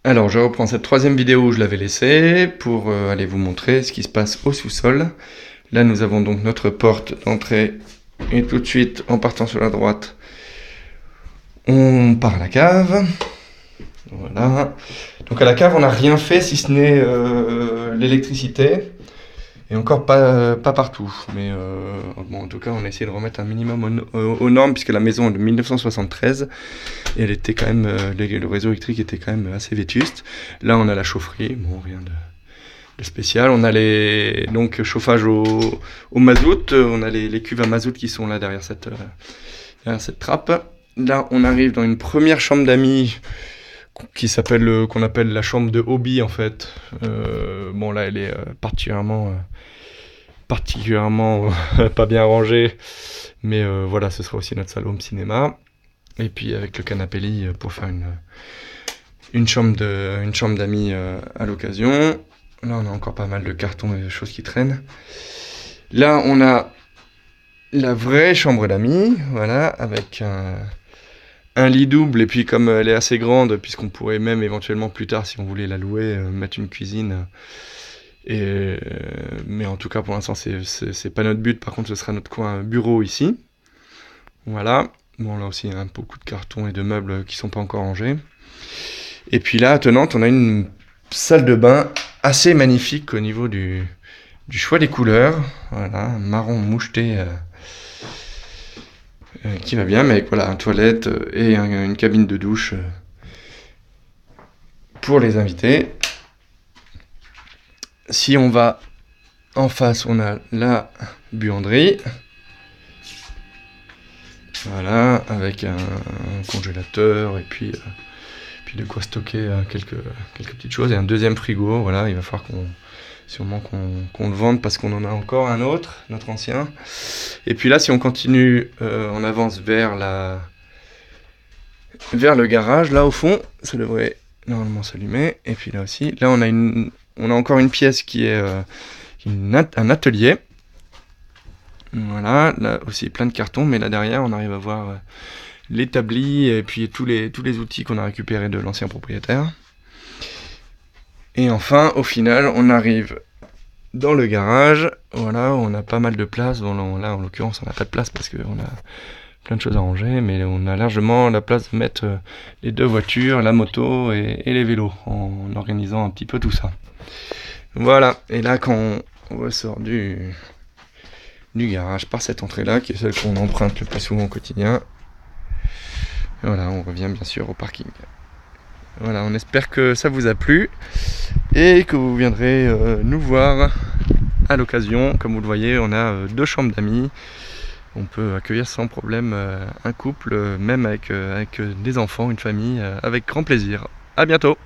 Alors, je reprends cette troisième vidéo où je l'avais laissée pour aller vous montrer ce qui se passe au sous-sol. Là, nous avons donc notre porte d'entrée et tout de suite, en partant sur la droite, on part à la cave. Voilà. Donc à la cave, on n'a rien fait si ce n'est l'électricité. Et encore pas partout. Mais bon, en tout cas, on a essayé de remettre un minimum aux normes, puisque la maison est de 1973. Et elle était quand même, le réseau électrique était quand même assez vétuste. Là, on a la chaufferie. Bon, rien de spécial. On a donc chauffage au mazout. On a les cuves à mazout qui sont là derrière cette trappe. Là, on arrive dans une première chambre d'amis qu'on appelle la chambre de hobby en fait. Bon là, elle est particulièrement pas bien rangée, mais voilà, ce sera aussi notre salle home cinéma. Et puis avec le canapé lit pour faire une chambre d'amis à l'occasion. Là, on a encore pas mal de cartons et de choses qui traînent. Là, on a la vraie chambre d'amis, voilà, avec un lit double, et puis comme elle est assez grande, puisqu'on pourrait même éventuellement plus tard, si on voulait la louer, mettre une cuisine. Mais en tout cas, pour l'instant, c'est pas notre but. Par contre, ce sera notre coin bureau ici. Voilà. Bon, là aussi, il y a beaucoup de cartons et de meubles qui sont pas encore rangés. Et puis là, attenante, on a une salle de bain assez magnifique au niveau du choix des couleurs. Voilà, marron moucheté qui va bien, mais avec voilà, une toilette et une cabine de douche pour les invités. Si on va en face, on a la buanderie. Voilà, avec un congélateur et puis de quoi stocker quelques petites choses. Et un deuxième frigo, voilà, il va falloir sûrement qu'on le vende parce qu'on en a encore un autre, notre ancien. Et puis là, si on continue, on avance vers le garage, là au fond, ça devrait normalement s'allumer. Et puis là aussi, là on a encore une pièce qui est un atelier. Voilà, là aussi plein de cartons, mais là derrière on arrive à voir l'établi et puis tous les outils qu'on a récupérés de l'ancien propriétaire. Et enfin, au final, on arrive dans le garage, voilà, on a pas mal de place. Bon, là en l'occurrence on n'a pas de place parce qu'on a plein de choses à ranger, mais on a largement la place de mettre les deux voitures, la moto et les vélos, en organisant un petit peu tout ça. Voilà, et là quand on ressort du garage par cette entrée-là, qui est celle qu'on emprunte le plus souvent au quotidien, et voilà, on revient bien sûr au parking. Voilà, on espère que ça vous a plu et que vous viendrez nous voir à l'occasion. Comme vous le voyez, on a 2 chambres d'amis. On peut accueillir sans problème un couple, même avec des enfants, une famille, avec grand plaisir. À bientôt!